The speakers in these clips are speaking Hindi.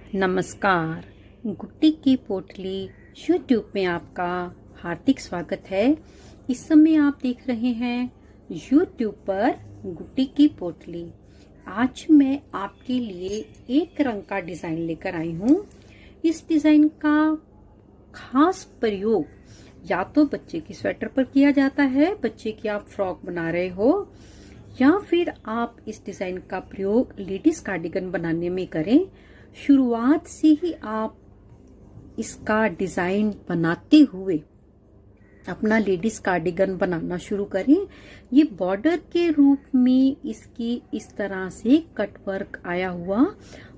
नमस्कार। गुट्टी की पोटली यूट्यूब में आपका हार्दिक स्वागत है। इस समय आप देख रहे हैं यूट्यूब पर गुट्टी की पोटली। आज मैं आपके लिए एक रंग का डिजाइन लेकर आई हूँ। इस डिजाइन का खास प्रयोग या तो बच्चे की स्वेटर पर किया जाता है, बच्चे की आप फ्रॉक बना रहे हो, या फिर आप इस डिजाइन का प्रयोग लेडीज कार्डिगन बनाने में करें। शुरुआत से ही आप इसका डिजाइन बनाते हुए अपना लेडीज कार्डिगन बनाना शुरू करें। ये बॉर्डर के रूप में इसकी इस तरह से कट वर्क आया हुआ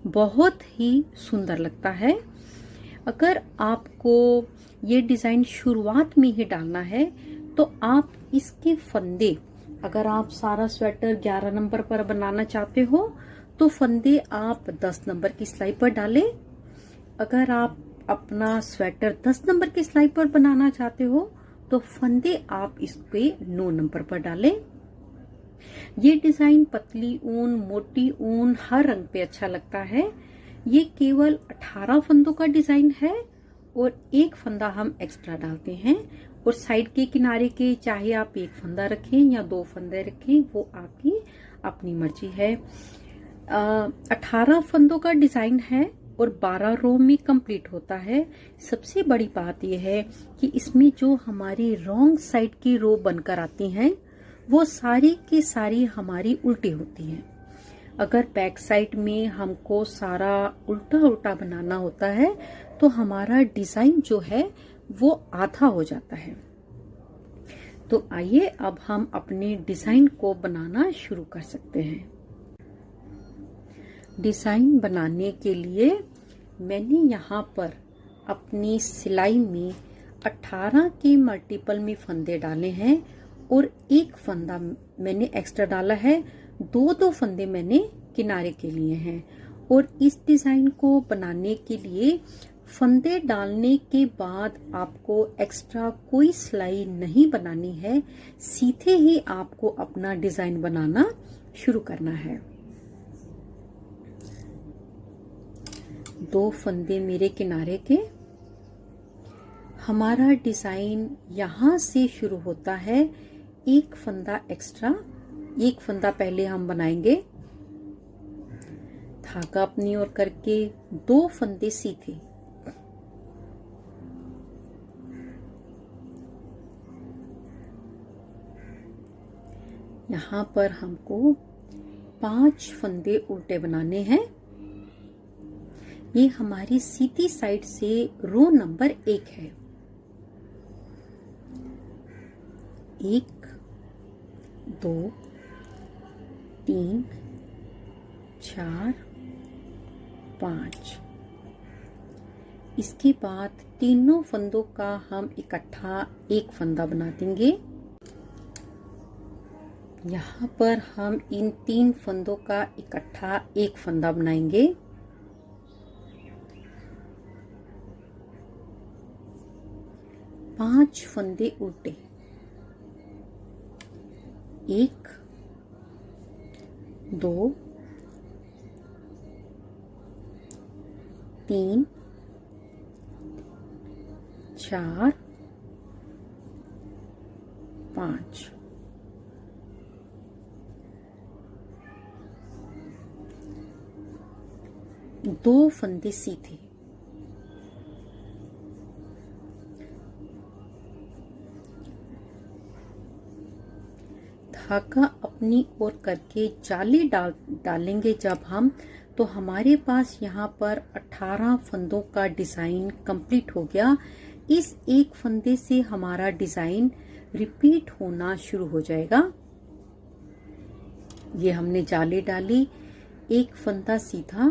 बहुत ही सुंदर लगता है। अगर आपको ये डिजाइन शुरुआत में ही डालना है तो आप इसके फंदे, अगर आप सारा स्वेटर 11 नंबर पर बनाना चाहते हो तो फंदे आप 10 नंबर की सिलाई पर डालें। अगर आप अपना स्वेटर 10 नंबर की सिलाई पर बनाना चाहते हो तो फंदे आप इसके 9 नंबर पर डालें। ये डिजाइन पतली ऊन, मोटी ऊन, हर रंग पे अच्छा लगता है। ये केवल 18 फंदों का डिजाइन है और एक फंदा हम एक्स्ट्रा डालते हैं। और साइड के किनारे के चाहे आप एक फंदा रखें या 2 फंदे रखें, वो आपकी अपनी मर्जी है। 18 फंदों का डिजाइन है और 12 रो में कंप्लीट होता है। सबसे बड़ी बात यह है कि इसमें जो हमारी रॉन्ग साइड की रो बनकर आती हैं वो सारी की सारी हमारी उल्टी होती हैं। अगर बैक साइड में हमको सारा उल्टा उल्टा बनाना होता है तो हमारा डिजाइन जो है वो आधा हो जाता है। तो आइए अब हम अपने डिजाइन को बनाना शुरू कर सकते हैं। डिजाइन बनाने के लिए मैंने यहाँ पर अपनी सिलाई में 18 के मल्टीपल में फंदे डाले हैं और एक फंदा मैंने एक्स्ट्रा डाला है। 2 फंदे मैंने किनारे के लिए हैं। और इस डिजाइन को बनाने के लिए फंदे डालने के बाद आपको एक्स्ट्रा कोई सिलाई नहीं बनानी है, सीधे ही आपको अपना डिजाइन बनाना शुरू करना है। 2 फंदे मेरे किनारे के। हमारा डिजाइन यहां से शुरू होता है। एक फंदा एक्स्ट्रा, एक फंदा पहले हम बनाएंगे, धागा अपनी ओर करके 2 फंदे सीधे, यहाँ पर हमको 5 फंदे उल्टे बनाने हैं। ये हमारी सीधी साइड से रो नंबर 1 है। 1 2 3 4 5। इसके बाद तीनों फंदों का हम इकट्ठा एक फंदा बना देंगे। यहाँ पर हम इन 3 फंदों का इकट्ठा एक फंदा बनाएंगे। पांच फंदे उल्टे, 1 2 3 4 5। दो फंदे सीधे, धागा अपनी ओर करके जाली डालेंगे जब हम, तो हमारे पास यहाँ पर 18 फंदों का डिजाइन कंप्लीट हो गया। इस एक फंदे से हमारा डिजाइन रिपीट होना शुरू हो जाएगा। ये हमने जाली डाली, एक फंदा सीधा,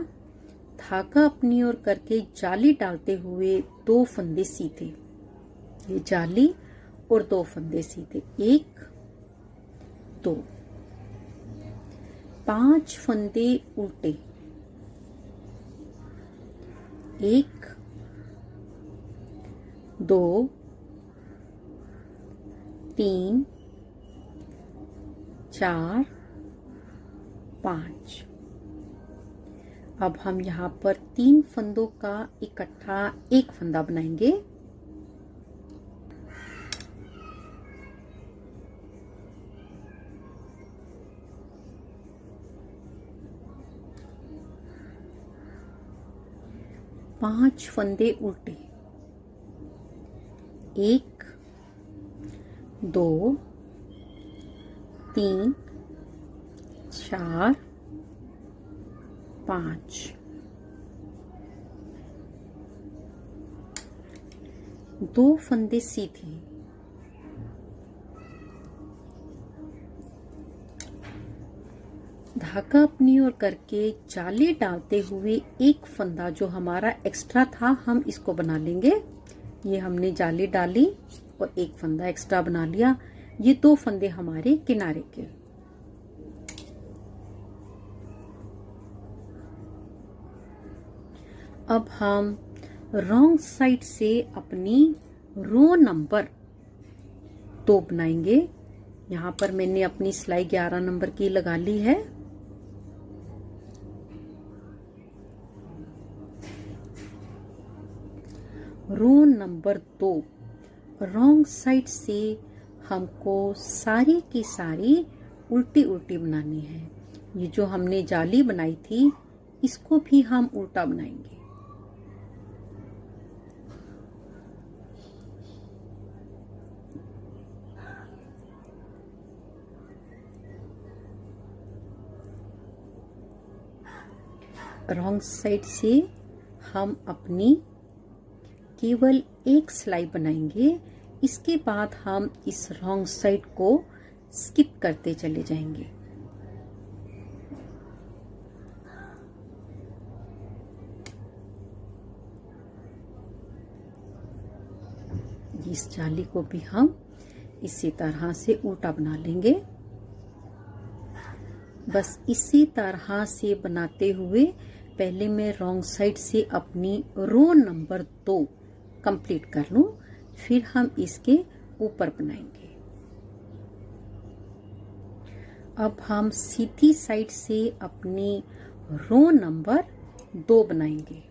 धागा अपनी ओर करके जाली डालते हुए 2 फंदे सीधे, ये जाली और 2 फंदे सीधे, 1 2। 5 फंदे उल्टे, 1 2 3 4 5। अब हम यहाँ पर 3 फंदों का इकट्ठा एक फंदा बनाएंगे। पांच फंदे उल्टे, 1 2 3 4 5। 2 फंदे सीधे, धागा अपनी ओर करके जाली डालते हुए एक फंदा जो हमारा एक्स्ट्रा था हम इसको बना लेंगे। ये हमने जाली डाली और एक फंदा एक्स्ट्रा बना लिया। ये 2 फंदे हमारे किनारे के। अब हम रॉन्ग साइड से अपनी रो नंबर 2 बनाएंगे। यहाँ पर मैंने अपनी सिलाई 11 नंबर की लगा ली है। रो नंबर 2 रॉन्ग साइड से हमको सारी की सारी उल्टी उल्टी बनानी है। ये जो हमने जाली बनाई थी इसको भी हम उल्टा बनाएंगे। रॉन्ग साइड से हम अपनी केवल एक सिलाई बनाएंगे। इसके बाद हम इस रॉन्ग साइड को स्किप करते चले जाएंगे। इस जाली को भी हम इसी तरह से उल्टा बना लेंगे। बस इसी तरह से बनाते हुए पहले मैं रॉन्ग साइड से अपनी रो नंबर 2 कंप्लीट कर लूं, फिर हम इसके ऊपर बनाएंगे। अब हम सीधी साइड से अपनी रो नंबर 2 बनाएंगे।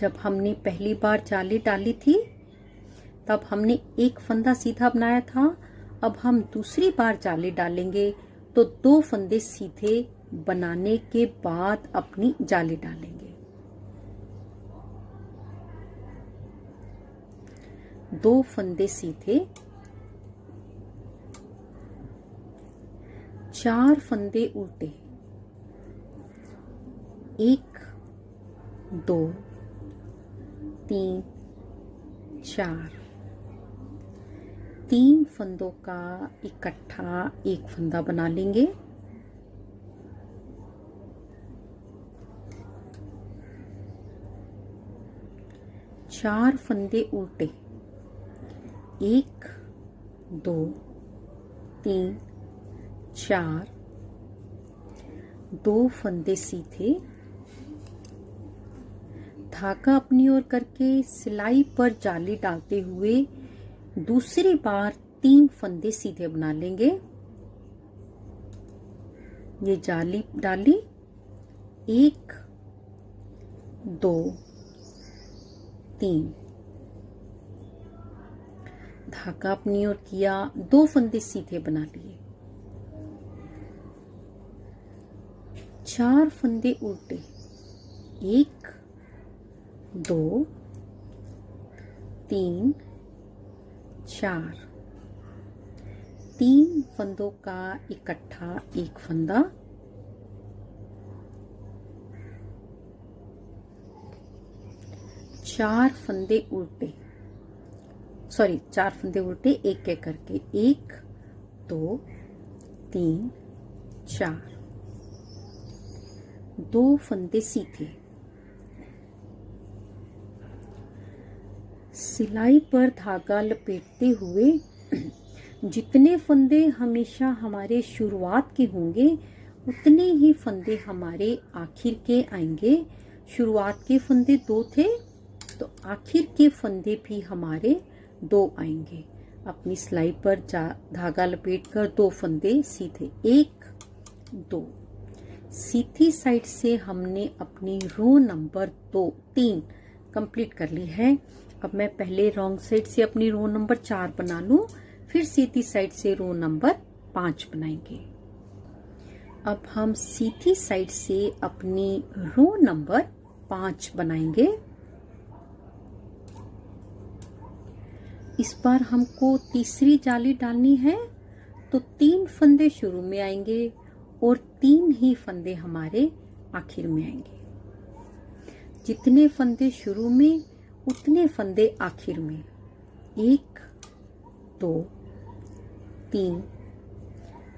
जब हमने पहली बार जाली डाली थी तब हमने एक फंदा सीधा बनाया था। अब हम दूसरी बार जाली डालेंगे तो 2 फंदे सीधे बनाने के बाद अपनी जाली डालेंगे। 2 फंदे सीधे, 4 फंदे उल्टे, 1 2 3 4। 3 फंदों का इकट्ठा एक फंदा बना लेंगे। चार फंदे उल्टे, 1 2 3 4। 2 फंदे सीधे, धागा अपनी ओर करके सिलाई पर जाली डालते हुए दूसरी बार 3 फंदे सीधे बना लेंगे। ये जाली डाली, 1 2 3। धागा अपनी ओर किया, 2 फंदे सीधे बना लिए। 4 फंदे उल्टे, 1 2 3 4। 3 फंदों का इकट्ठा एक फंदा। 4 फंदे उल्टे, 4 फंदे उल्टे एक एक करके, 1 2 3 4। 2 फंदे सीधे, सिलाई पर धागा लपेटते हुए जितने फंदे हमेशा हमारे शुरुआत के होंगे उतने ही फंदे हमारे आखिर के आएंगे। शुरुआत के फंदे 2 थे तो आखिर के फंदे भी हमारे 2 आएंगे। अपनी सिलाई पर धागा लपेट कर 2 फंदे सीधे, 1 2। सीधी साइड से हमने अपनी रो नंबर 3 कंप्लीट कर ली है। अब मैं पहले रॉन्ग साइड से अपनी रो नंबर 4 बना लूं, फिर सीधी साइड से रो नंबर 5 बनाएंगे। अब हम सीधी साइड से अपनी रो नंबर 5 बनाएंगे। इस बार हमको तीसरी जाली डालनी है, तो 3 फंदे शुरू में आएंगे और 3 ही फंदे हमारे आखिर में आएंगे। जितने फंदे शुरू में उतने फंदे आखिर में। 1 2 3,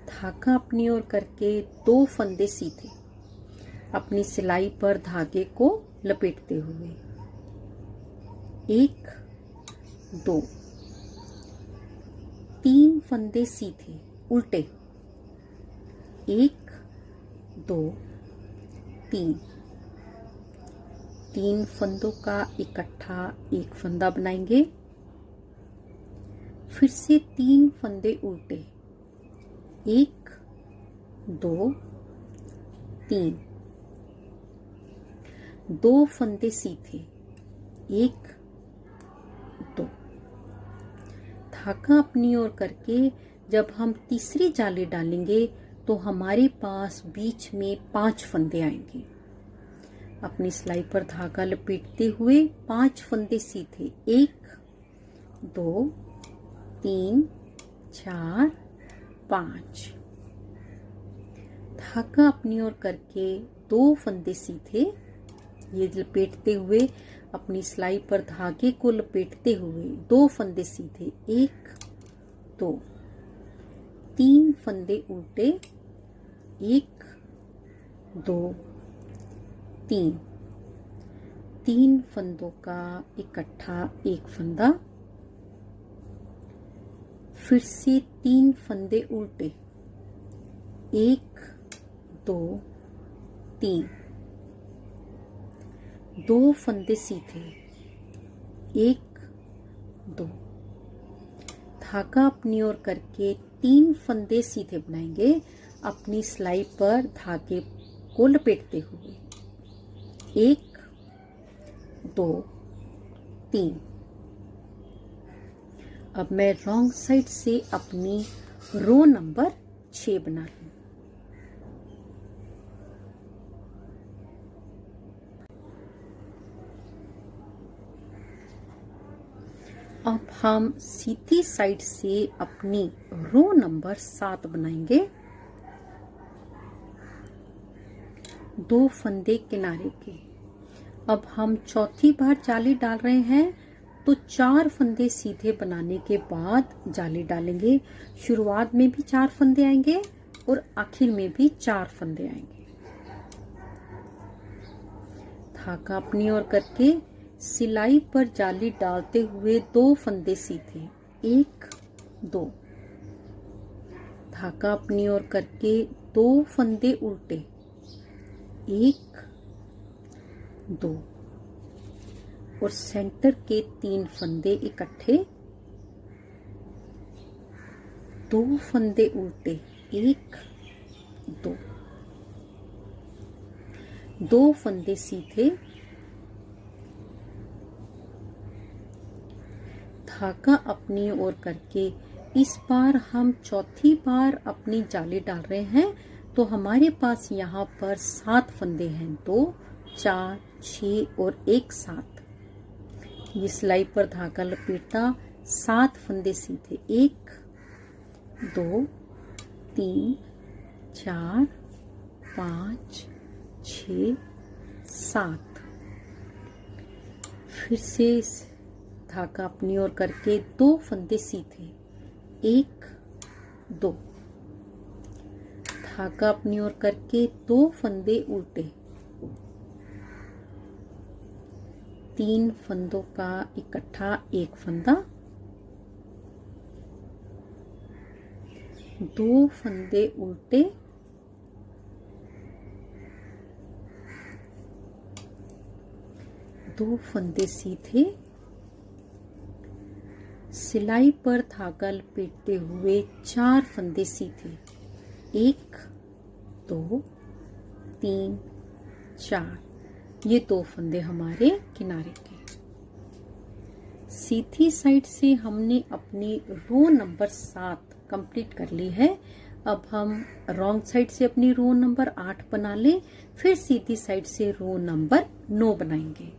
धागा अपनी ओर करके 2 फंदे सीधे अपनी सिलाई पर धागे को लपेटते हुए। 1 2, 3 फंदे सीधे उल्टे। 1 2 3, 3 फंदों का इकट्ठा एक फंदा बनाएंगे। फिर से 3 फंदे उल्टे। 1 2 3, 2 फंदे सीधे। 1 2, धागा अपनी ओर करके जब हम तीसरी जाली डालेंगे तो हमारे पास बीच में 5 फंदे आएंगे। अपनी सिलाई पर धागा लपेटते हुए 5 फंदे सीधे। 1 2 3 4 5, धागा अपनी ओर करके 2 फंदे सीधे। ये लपेटते हुए अपनी सिलाई पर धागे को लपेटते हुए 2 फंदे सीधे। 1 2, 3 फंदे उल्टे। 1 2 3, 3 फंदों का इकट्ठा एक फंदा। फिर से 3 फंदे उल्टे। 1 2 3, 2 फंदे सीधे। 1 2, धागा अपनी ओर करके 3 फंदे सीधे बनाएंगे अपनी सिलाई पर धागे को लपेटते हुए। 1 2 3, अब मैं रॉन्ग साइड से अपनी रो नंबर 6 बना लूं। अब हम सीधी साइड से अपनी रो नंबर 7 बनाएंगे। 2 फंदे किनारे के। अब हम चौथी बार जाली डाल रहे हैं, तो 4 फंदे सीधे बनाने के बाद जाली डालेंगे। शुरुआत में भी 4 फंदे आएंगे और आखिर में भी 4 फंदे आएंगे। धागा अपनी ओर करके सिलाई पर जाली डालते हुए 2 फंदे सीधे। 1 2, धागा अपनी ओर करके 2 फंदे उल्टे। 1 2, और सेंटर के 3 फंदे इकट्ठे। 2 फंदे उल्टे। 1 2, 2 फंदे सीधे। धागा अपनी ओर करके इस बार हम चौथी बार अपनी जाली डाल रहे हैं, तो हमारे पास यहाँ पर 7 फंदे हैं। 2 4 6 और 1 7। ये सिलाई पर धागा लपेटा, 7 फंदे सीधे। 1 2 3 4 5 6 7। फिर से धागा अपनी ओर करके 2 फंदे सीधे। 1 2, धागा अपनी ओर करके 2 फंदे उल्टे। 3 फंदों का इकट्ठा एक फंदा। 2 फंदे उल्टे। 2 फंदे सीधे। सिलाई पर धागा लपेटते हुए 4 फंदे सीधे। 1 2 3 4, ये 2 फंदे हमारे किनारे के। सीधी साइड से हमने अपनी रो नंबर 7 कंप्लीट कर ली है। अब हम रॉन्ग साइड से अपनी रो नंबर 8 बना लें, फिर सीधी साइड से रो नंबर 9 बनाएंगे।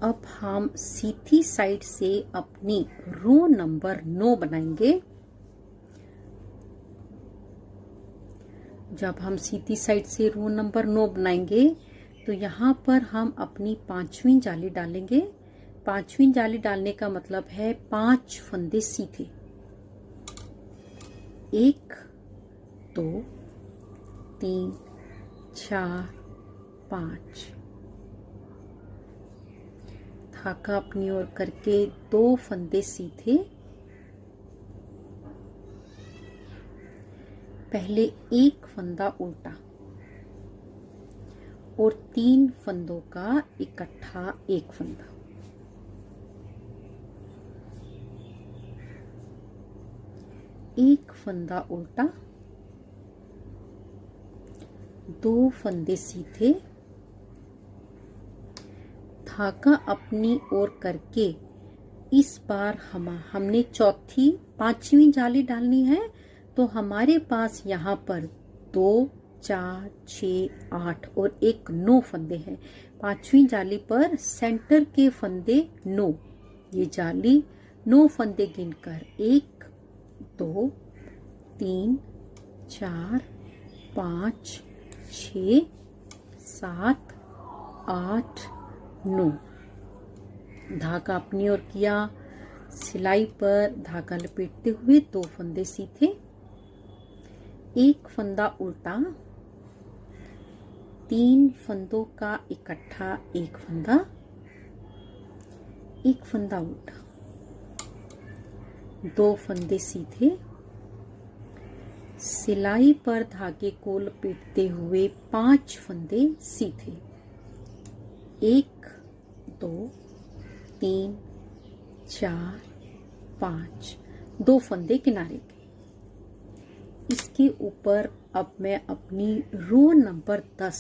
अब हम सीधी साइड से अपनी रो नंबर 9 बनाएंगे। जब हम सीधी साइड से रो नंबर 9 बनाएंगे तो यहाँ पर हम अपनी 5वीं जाली डालेंगे। 5वीं जाली डालने का मतलब है 5 फंदे सीधे, 1 2 3 4 5। धागा अपनी ओर करके 2 फंदे सीधे, पहले 1 फंदा उल्टा और 3 फंदों का इकट्ठा 1 फंदा। एक फंदा उल्टा, 2 फंदे सीधे, धागा अपनी ओर करके इस बार हमने चौथी 5वीं जाली डालनी है। तो हमारे पास यहाँ पर 2 4 6 8 और 1 9 फंदे हैं। 5वीं जाली पर सेंटर के फंदे 9, ये जाली 9 फंदे गिनकर 1 2 3 4 5 6 7 8 9। धागा अपनी ओर किया, सिलाई पर धागा लपेटते हुए 2 फंदे सीधे, 1 फंदा उल्टा, 3 फंदों का इकट्ठा 1 फंदा, 1 फंदा उल्टा, 2 फंदे सीधे, सिलाई पर धागे को लपेटते हुए 5 फंदे सीधे, 1 2 3 4 5, 2 फंदे किनारे के। इसके ऊपर अब मैं अपनी रो नंबर 10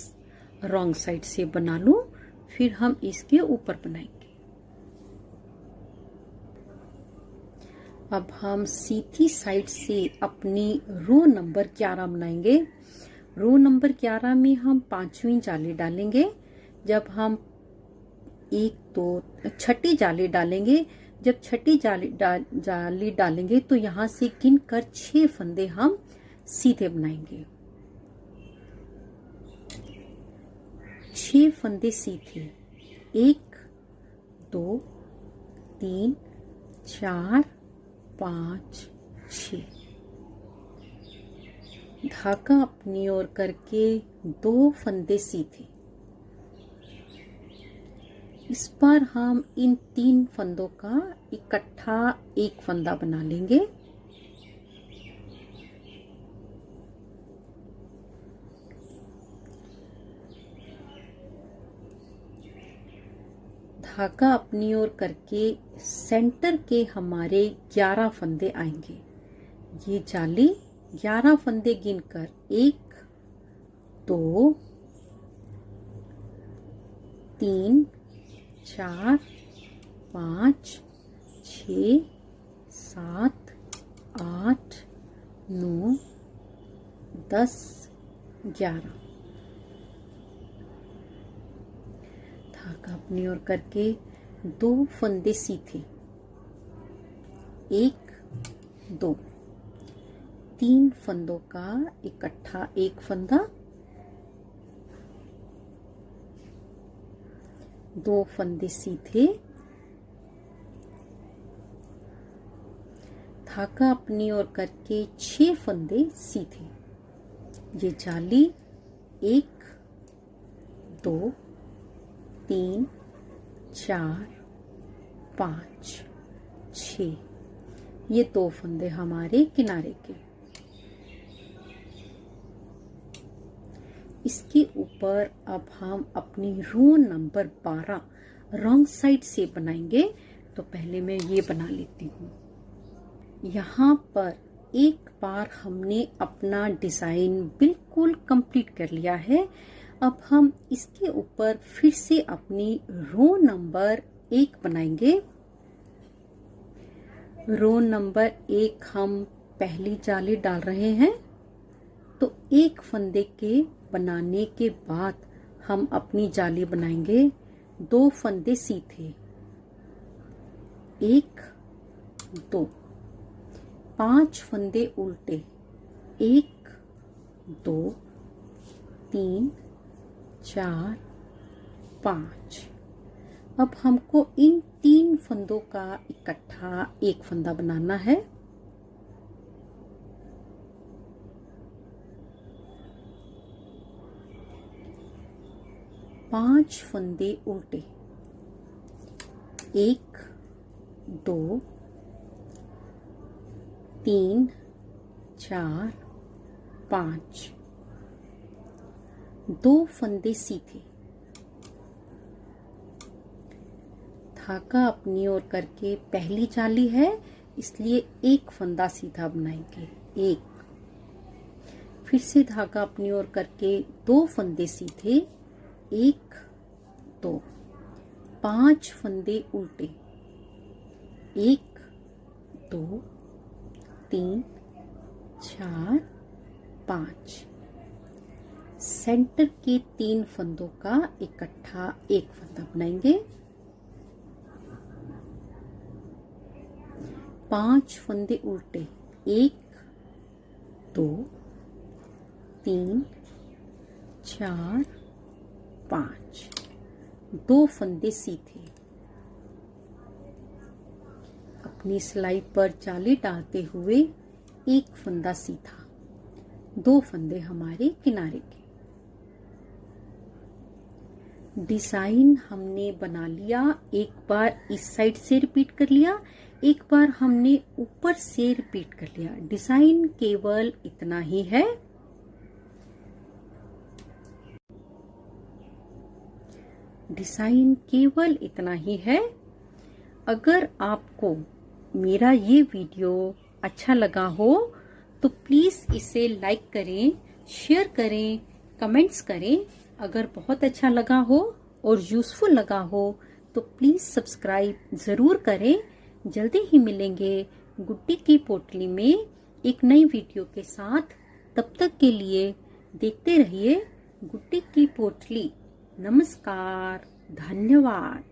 रॉन्ग साइड से बना लूं, फिर हम इसके ऊपर बनाएंगे। अब हम सीधी साइड से अपनी रो नंबर 11 बनाएंगे। रो नंबर 11 में हम 5वीं जाली डालेंगे। जब हम 6ठी जाली डालेंगे, जब 6ठी जाली डालेंगे तो यहाँ से गिनकर 6 फंदे हम सीधे बनाएंगे। 6 फंदे सीधे, 1 2 3 4 5 6। धागा अपनी ओर करके 2 फंदे सीधे। इस बार हम इन 3 फंदों का इकट्ठा 1 फंदा बना लेंगे। धागा अपनी ओर करके सेंटर के हमारे 11 फंदे आएंगे। ये जाली 11 फंदे गिनकर 1 2 3 4 5 6 7 8 9 10 11। धागा अपनी ओर करके 2 फंदे सीधे, 1 2, 3 फंदों का इकट्ठा 1 फंदा, 2 फंदे सीधे, धागा अपनी ओर करके 6 फंदे सीधे। ये जाली 1 2 3 4 5 6, ये 2 फंदे हमारे किनारे के। इसके ऊपर अब हम अपनी रो नंबर 12 रॉन्ग साइड से बनाएंगे। तो पहले मैं ये बना लेती हूँ। यहाँ पर एक बार हमने अपना डिजाइन बिल्कुल बिल्कुल कंप्लीट कर लिया है। अब हम इसके ऊपर फिर से अपनी रो नंबर 1 बनाएंगे। रो नंबर 1 हम पहली जाली डाल रहे हैं। तो एक फंदे के बनाने के बाद हम अपनी जाली बनाएंगे। 2 फंदे सीधे, 1 2, 5 फंदे उल्टे, 1 2 3 4 5। अब हमको इन 3 फंदों का इकट्ठा एक फंदा बनाना है। पांच फंदे उल्टे, 1 2 3 4 5। 2 फंदे सीधे, धागा अपनी ओर करके पहली जाली है इसलिए एक फंदा सीधा बनाएंगे, 1। फिर से धागा अपनी ओर करके 2 फंदे सीधे, 1 2, 5 फंदे उल्टे, 1 2 3 4 5। सेंटर के 3 फंदों का इकट्ठा एक फंदा बनाएंगे। 5 फंदे उल्टे, 1 2 3 4 5। 2 फंदे सीधे, अपनी सिलाई पर जाली डालते हुए एक फंदा सीधा, 2 फंदे हमारे किनारे के। डिजाइन हमने बना लिया। एक बार इस साइड से रिपीट कर लिया, एक बार हमने ऊपर से रिपीट कर लिया। डिजाइन केवल इतना ही है। डिजाइन केवल इतना ही है। अगर आपको मेरा ये वीडियो अच्छा लगा हो तो प्लीज इसे लाइक करें, शेयर करें, कमेंट्स करें। अगर बहुत अच्छा लगा हो और यूजफुल लगा हो तो प्लीज सब्सक्राइब जरूर करें। जल्दी ही मिलेंगे गुड्डी की पोटली में एक नई वीडियो के साथ। तब तक के लिए देखते रहिए गुड्डी की पोटली। नमस्कार, धन्यवाद।